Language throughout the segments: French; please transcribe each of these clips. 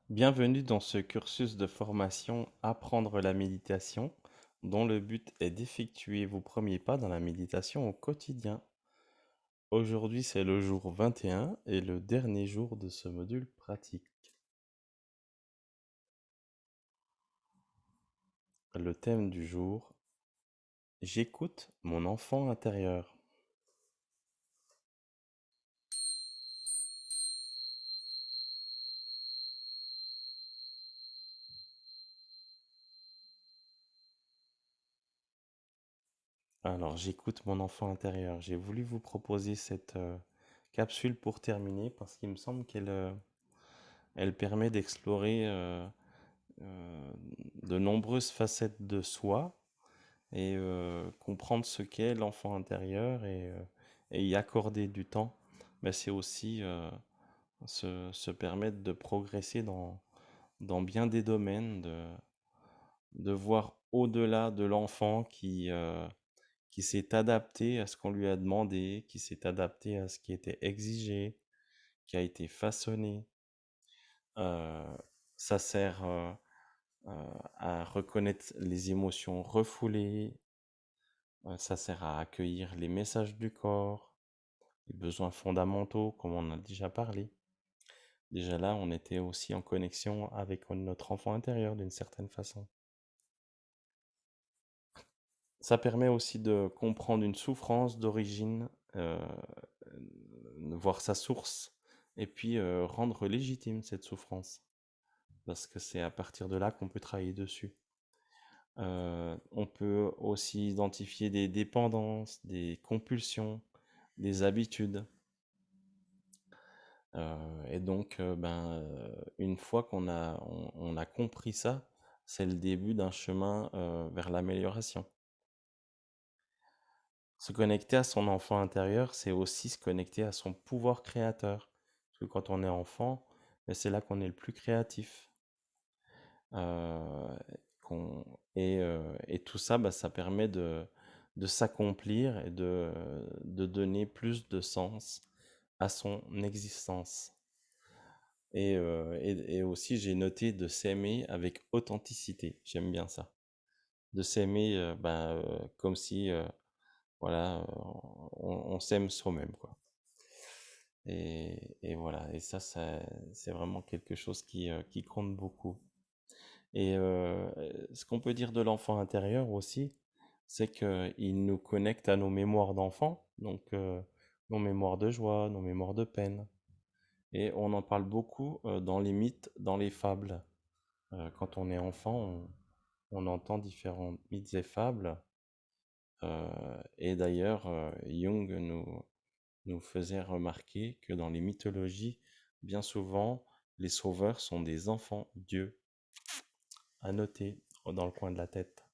Bienvenue dans ce cursus de formation Apprendre la méditation, dont le but est d'effectuer vos premiers pas dans la méditation au quotidien. Aujourd'hui, c'est le jour 21 et le dernier jour de ce module pratique. Le thème du jour, j'écoute mon enfant intérieur. Alors, j'écoute mon enfant intérieur. J'ai voulu vous proposer cette capsule pour terminer parce qu'il me semble qu'elle permet d'explorer euh, de nombreuses facettes de soi et comprendre ce qu'est l'enfant intérieur et y accorder du temps, mais c'est aussi se permettre de progresser dans bien des domaines, de voir au-delà de l'enfant qui s'est adapté à ce qu'on lui a demandé, qui s'est adapté à ce qui était exigé, qui a été façonné. Euh, Ça sert à reconnaître les émotions refoulées, ça sert à accueillir les messages du corps, les besoins fondamentaux, comme on a déjà parlé. Déjà là, on était aussi en connexion avec notre enfant intérieur d'une certaine façon. Ça permet aussi de comprendre une souffrance d'origine, voir sa source, et puis rendre légitime cette souffrance, parce que c'est à partir de là qu'on peut travailler dessus. On peut aussi identifier des dépendances, des compulsions, des habitudes. Et donc, une fois on a compris ça, c'est le début d'un chemin vers l'amélioration. Se connecter à son enfant intérieur, c'est aussi se connecter à son pouvoir créateur. Parce que quand on est enfant, ben, c'est là qu'on est le plus créatif. Euh, et tout ça, bah, ça permet de s'accomplir et de donner plus de sens à son existence. Et aussi, j'ai noté de s'aimer avec authenticité. J'aime bien ça. De s'aimer comme si, voilà, on s'aime soi-même, quoi. Et voilà. Et ça, c'est vraiment quelque chose qui compte beaucoup. Et ce qu'on peut dire de l'enfant intérieur aussi, c'est qu'il nous connecte à nos mémoires d'enfant, donc nos mémoires de joie, nos mémoires de peine. Et on en parle beaucoup dans les mythes, dans les fables. Quand on est enfant, on entend différents mythes et fables. Et d'ailleurs, Jung nous faisait remarquer que dans les mythologies, bien souvent, les sauveurs sont des enfants Dieu, à noter dans le coin de la tête.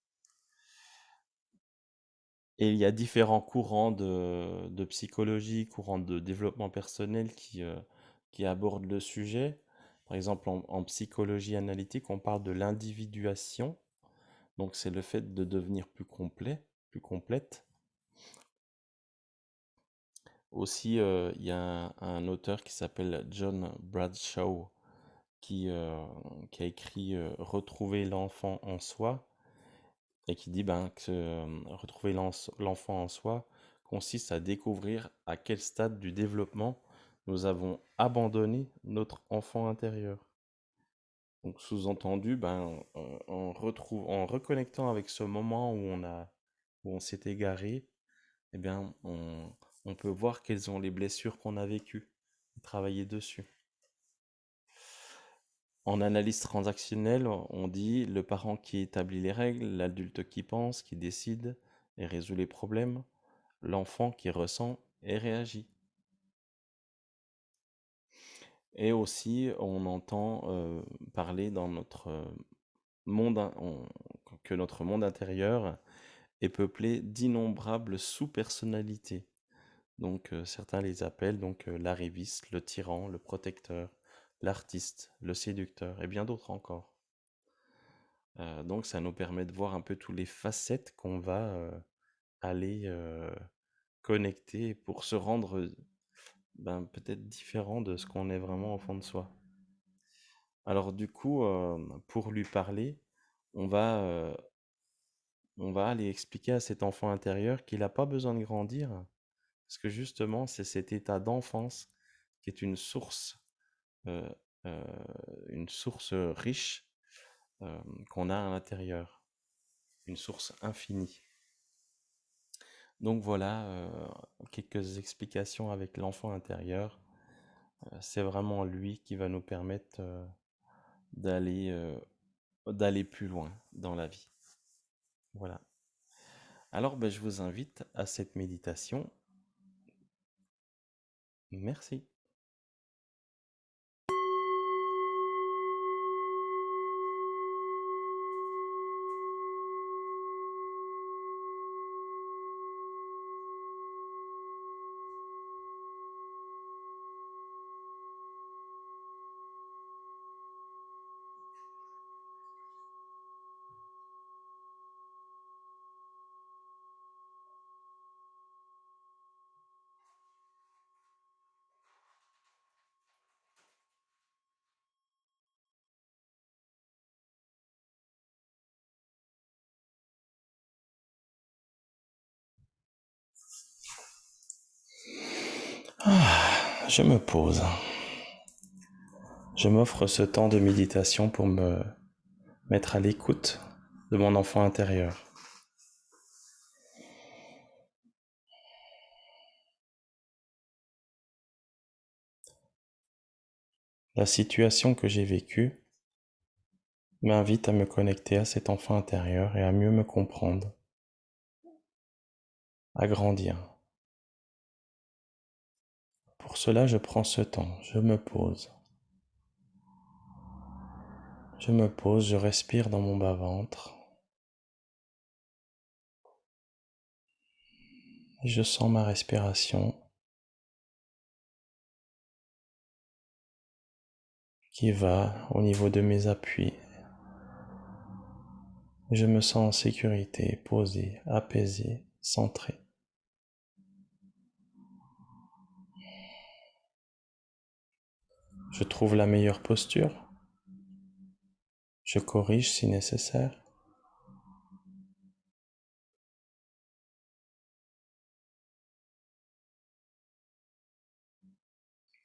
Et il y a différents courants de psychologie, courants de développement personnel qui abordent le sujet. Par exemple, en psychologie analytique, on parle de l'individuation. Donc, c'est le fait de devenir plus complet, plus complète. Aussi, il y a un auteur qui s'appelle John Bradshaw qui, euh, qui a écrit Retrouver l'enfant en soi et qui dit que retrouver l'enfant en soi consiste à découvrir à quel stade du développement nous avons abandonné notre enfant intérieur. Donc sous-entendu, en reconnectant avec ce moment où on s'est égaré, eh bien, on peut voir quelles sont les blessures qu'on a vécues, et travailler dessus. En analyse transactionnelle, on dit le parent qui établit les règles, l'adulte qui pense, qui décide et résout les problèmes, l'enfant qui ressent et réagit. Et aussi, on entend parler dans notre que notre monde intérieur est peuplé d'innombrables sous-personnalités. Donc certains les appellent l'arriviste, le tyran, le protecteur, l'artiste, le séducteur et bien d'autres encore. Donc ça nous permet de voir un peu toutes les facettes qu'on va aller connecter pour se rendre peut-être différent de ce qu'on est vraiment au fond de soi. Alors du coup, pour lui parler, on va, heu, on va aller expliquer à cet enfant intérieur qu'il a pas besoin de grandir, parce que justement, c'est cet état d'enfance qui est heu heu, une source, riche, qu'on a à l'intérieur, une source infinie. Donc voilà, quelques explications avec l'enfant intérieur. C'est vraiment lui qui va nous permettre, d'aller, d'aller plus loin dans la vie. Voilà. Alors, ben, je vous invite à cette méditation. Merci. Je me pose. Je m'offre ce temps de méditation pour me mettre à l'écoute de mon enfant intérieur. La situation que j'ai vécue m'invite à me connecter à cet enfant intérieur et à mieux me comprendre, à grandir. Pour cela, je prends ce temps, je me pose. Je me pose, je respire dans mon bas-ventre. Et je sens ma respiration qui va au niveau de mes appuis. Je me sens en sécurité, posé, apaisé, centré. Je trouve la meilleure posture. Je corrige si nécessaire.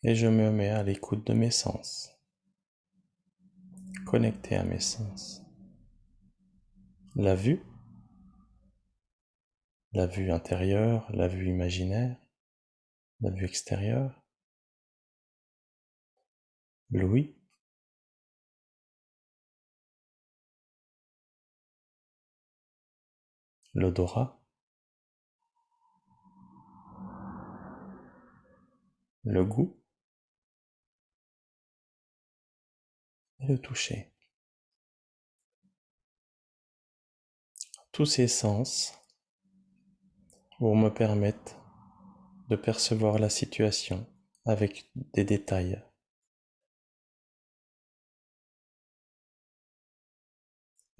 Et je me mets à l'écoute de mes sens, connecté à mes sens. La vue intérieure, la vue imaginaire, la vue extérieure, l'ouïe, l'odorat, le goût et le toucher. Tous ces sens vont me permettre de percevoir la situation avec des détails.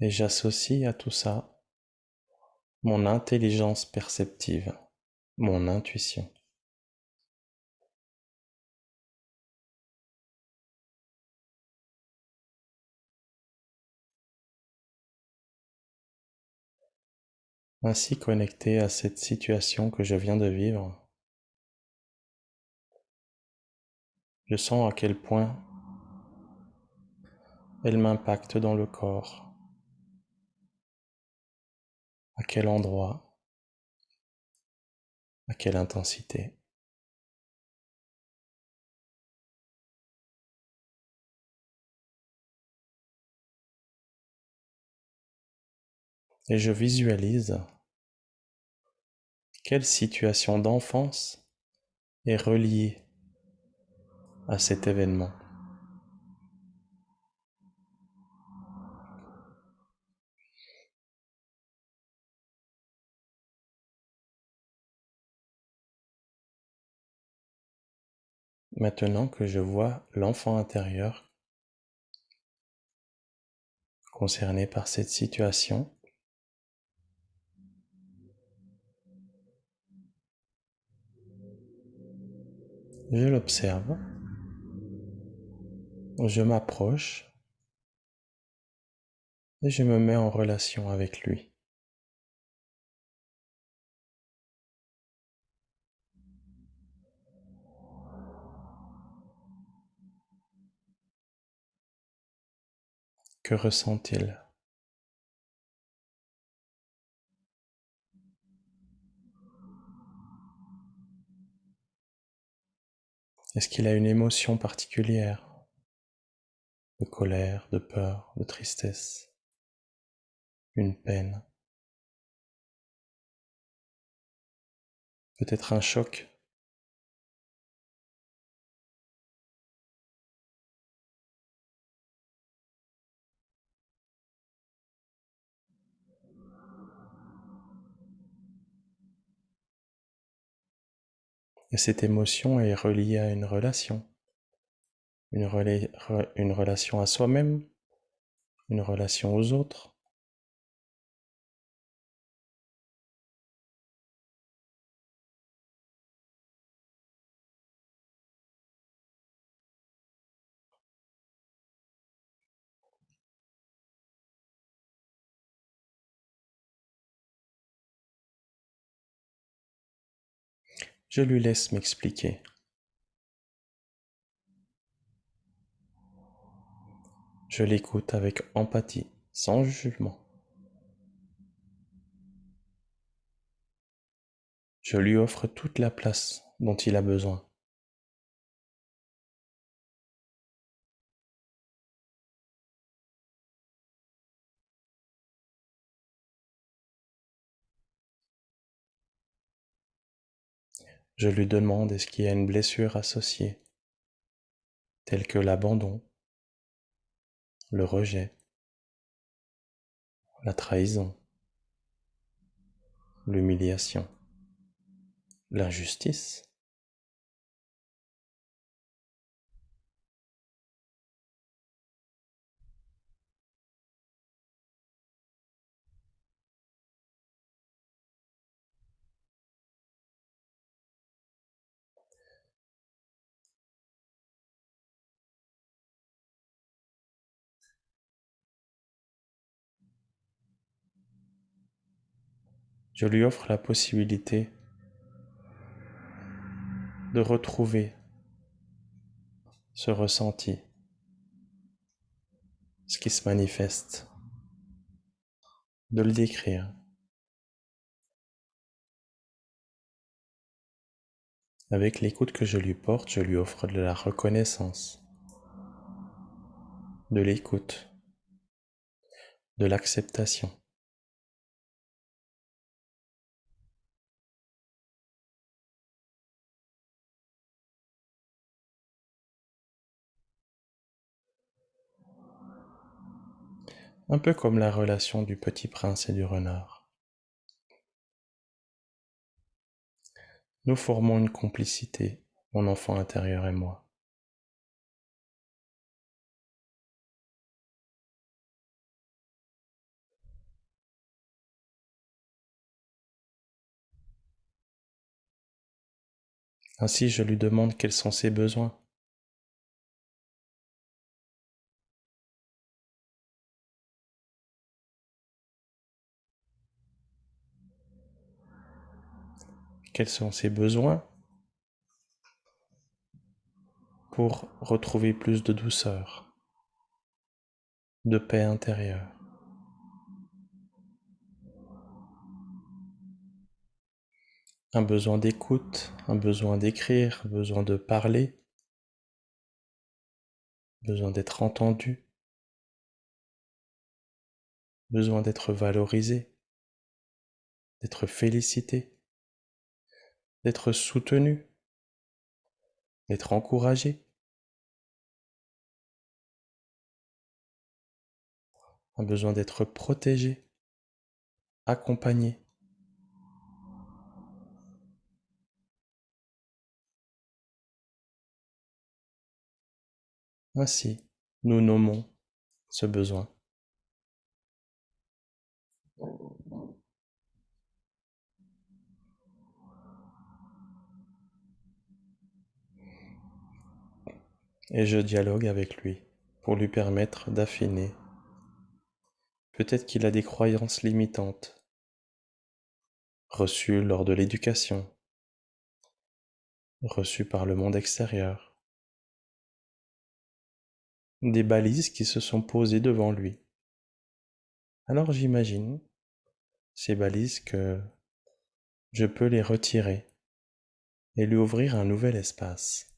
Et j'associe à tout ça mon intelligence perceptive, mon intuition. Ainsi connecté à cette situation que je viens de vivre, je sens à quel point elle m'impacte dans le corps, à quel endroit, à quelle intensité. Et je visualise quelle situation d'enfance est reliée à cet événement. Maintenant que je vois l'enfant intérieur concerné par cette situation, je l'observe Je m'approche et je me mets en relation avec lui. Que ressent-il? Est-ce qu'il a une émotion particulière? De colère, de peur, de tristesse, une peine, peut-être un choc? Et cette émotion est reliée à une relation, une relation à soi-même, une relation aux autres. Je lui laisse m'expliquer. Je l'écoute avec empathie, sans jugement. Je lui offre toute la place dont il a besoin. Je lui demande est-ce qu'il y a une blessure associée, telle que l'abandon, le rejet, la trahison, l'humiliation, l'injustice. Je lui offre la possibilité de retrouver ce ressenti, ce qui se manifeste, de le décrire. Avec l'écoute que je lui porte, je lui offre de la reconnaissance, de l'écoute, de l'acceptation. Un peu comme la relation du petit prince et du renard. Nous formons une complicité, mon enfant intérieur et moi. Ainsi, je lui demande quels sont ses besoins, quels sont ses besoins pour retrouver plus de douceur, de paix intérieure. Un besoin d'écoute, un besoin d'écrire, un besoin de parler, besoin d'être entendu, besoin d'être valorisé, d'être félicité, d'être soutenu, d'être encouragé, un besoin d'être protégé, accompagné. Ainsi, nous nommons ce besoin. et je dialogue avec lui pour lui permettre d'affiner. Peut-être qu'il a des croyances limitantes, reçues lors de l'éducation, reçues par le monde extérieur, des balises qui se sont posées devant lui. Alors j'imagine ces balises que je peux les retirer et lui ouvrir un nouvel espace,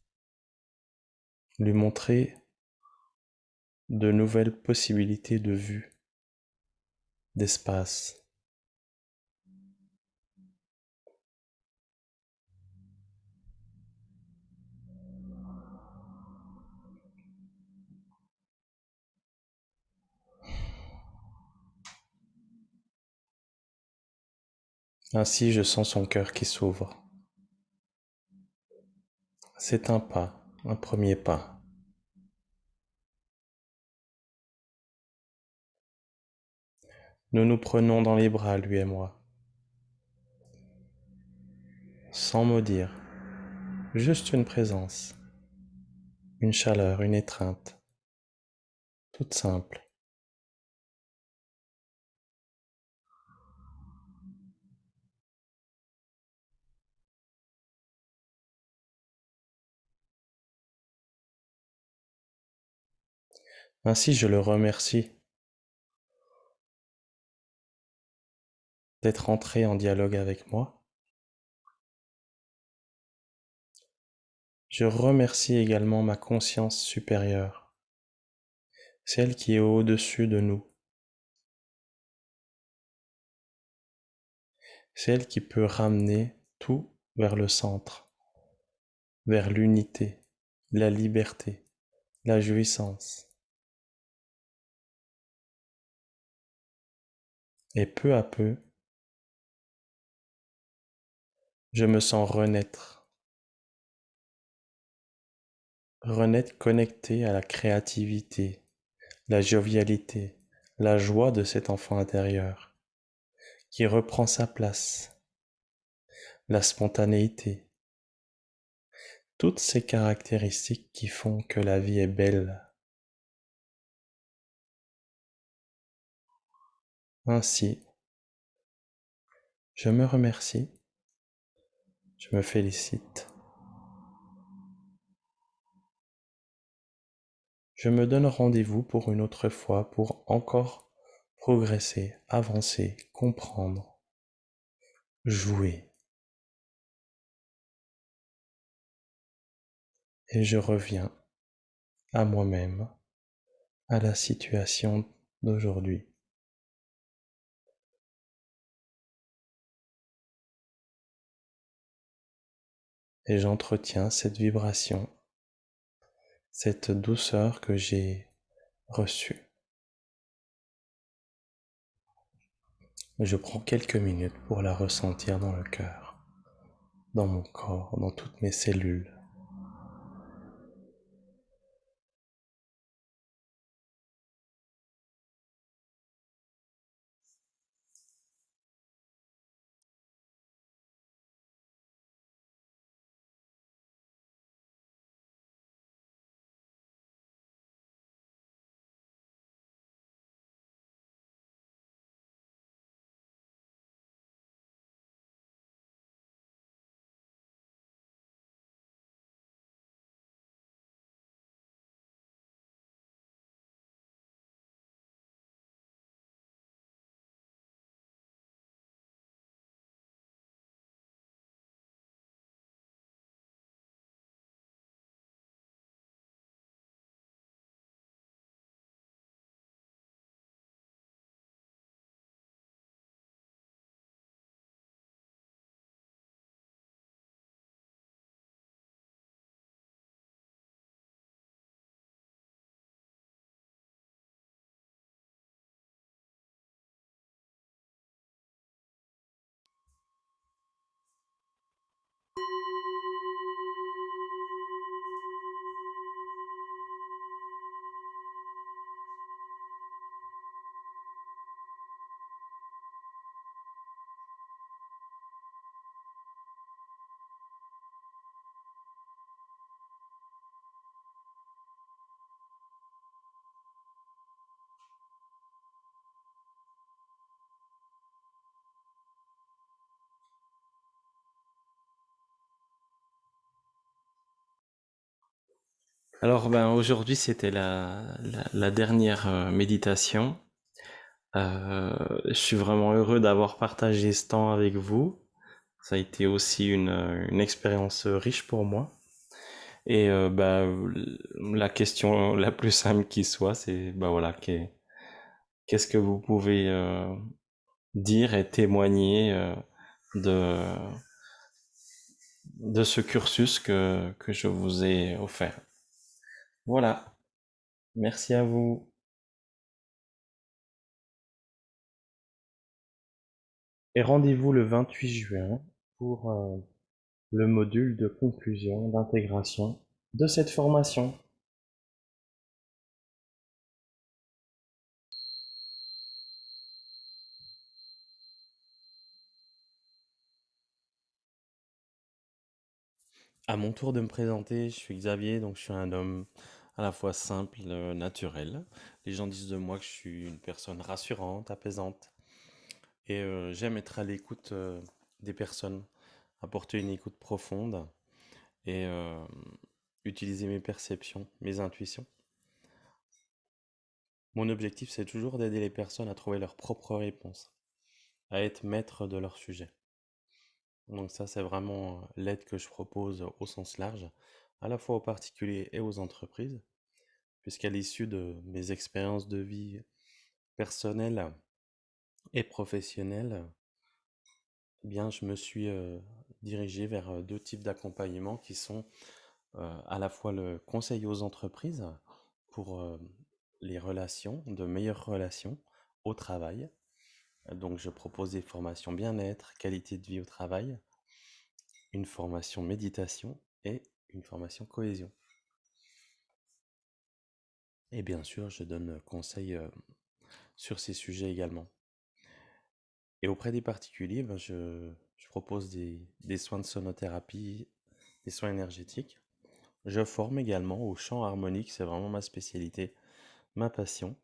lui montrer de nouvelles possibilités de vue, d'espace. Ainsi je sens son cœur qui s'ouvre. C'est un pas, un premier pas. Nous nous prenons dans les bras, lui et moi, sans mot dire, juste une présence, une chaleur, une étreinte, toute simple. Ainsi je le remercie d'être entré en dialogue avec moi. Je remercie également ma conscience supérieure, celle qui est au-dessus de nous, celle qui peut ramener tout vers le centre, vers l'unité, la liberté, la jouissance. Et peu à peu, je me sens renaître connecté à la créativité, la jovialité, la joie de cet enfant intérieur qui reprend sa place, la spontanéité, toutes ces caractéristiques qui font que la vie est belle. Ainsi, je me remercie, je me félicite, je me donne rendez-vous pour une autre fois pour encore progresser, avancer, comprendre, jouer. Et je reviens à moi-même, à la situation d'aujourd'hui. Et j'entretiens cette vibration, cette douceur que j'ai reçue. Je prends quelques minutes pour la ressentir dans le cœur, dans mon corps, dans toutes mes cellules. Alors ben aujourd'hui c'était la dernière méditation. Je suis vraiment heureux d'avoir partagé ce temps avec vous. Ça a été aussi une expérience riche pour moi. Et la question la plus simple qui soit, c'est ben voilà, qu'est-ce que vous pouvez dire et témoigner de, de ce cursus que je vous ai offert. Voilà, merci à vous. Et rendez-vous le 28 juin pour le module de conclusion, d'intégration de cette formation. À mon tour de me présenter, je suis Xavier, donc je suis un homme à la fois simple, naturel. Les gens disent de moi que je suis une personne rassurante, apaisante, et j'aime être à l'écoute des personnes, apporter une écoute profonde et utiliser mes perceptions, mes intuitions. Mon objectif, c'est toujours d'aider les personnes à trouver leurs propres réponses, à être maître de leur sujet. Donc ça, c'est vraiment l'aide que je propose au sens large, à la fois aux particuliers et aux entreprises, puisqu'à l'issue de mes expériences de vie personnelles et professionnelles, eh bien, je me suis dirigé vers deux types d'accompagnement qui sont à la fois le conseil aux entreprises pour les relations, de meilleures relations au travail. Donc, je propose des formations bien-être, qualité de vie au travail, une formation méditation et une formation cohésion. Et bien sûr, je donne conseil sur ces sujets également. Et auprès des particuliers, je propose des soins de sonothérapie, des soins énergétiques. Je forme également au chant harmonique, c'est vraiment ma spécialité, ma passion.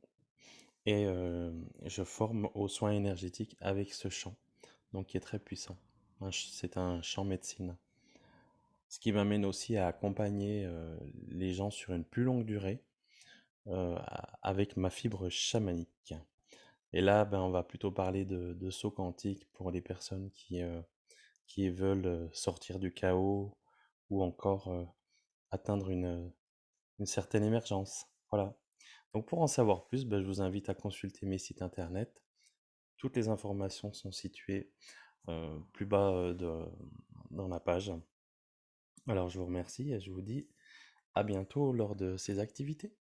Et je forme aux soins énergétiques avec ce chant, donc qui est très puissant. C'est un chant médecine. Ce qui m'amène aussi à accompagner les gens sur une plus longue durée avec ma fibre chamanique. Et là, ben, on va plutôt parler de saut quantique pour les personnes qui veulent sortir du chaos ou encore atteindre une certaine émergence. Voilà. Donc pour en savoir plus, ben, je vous invite à consulter mes sites internet. Toutes les informations sont situées plus bas dans la page. Alors je vous remercie et je vous dis à bientôt lors de ces activités.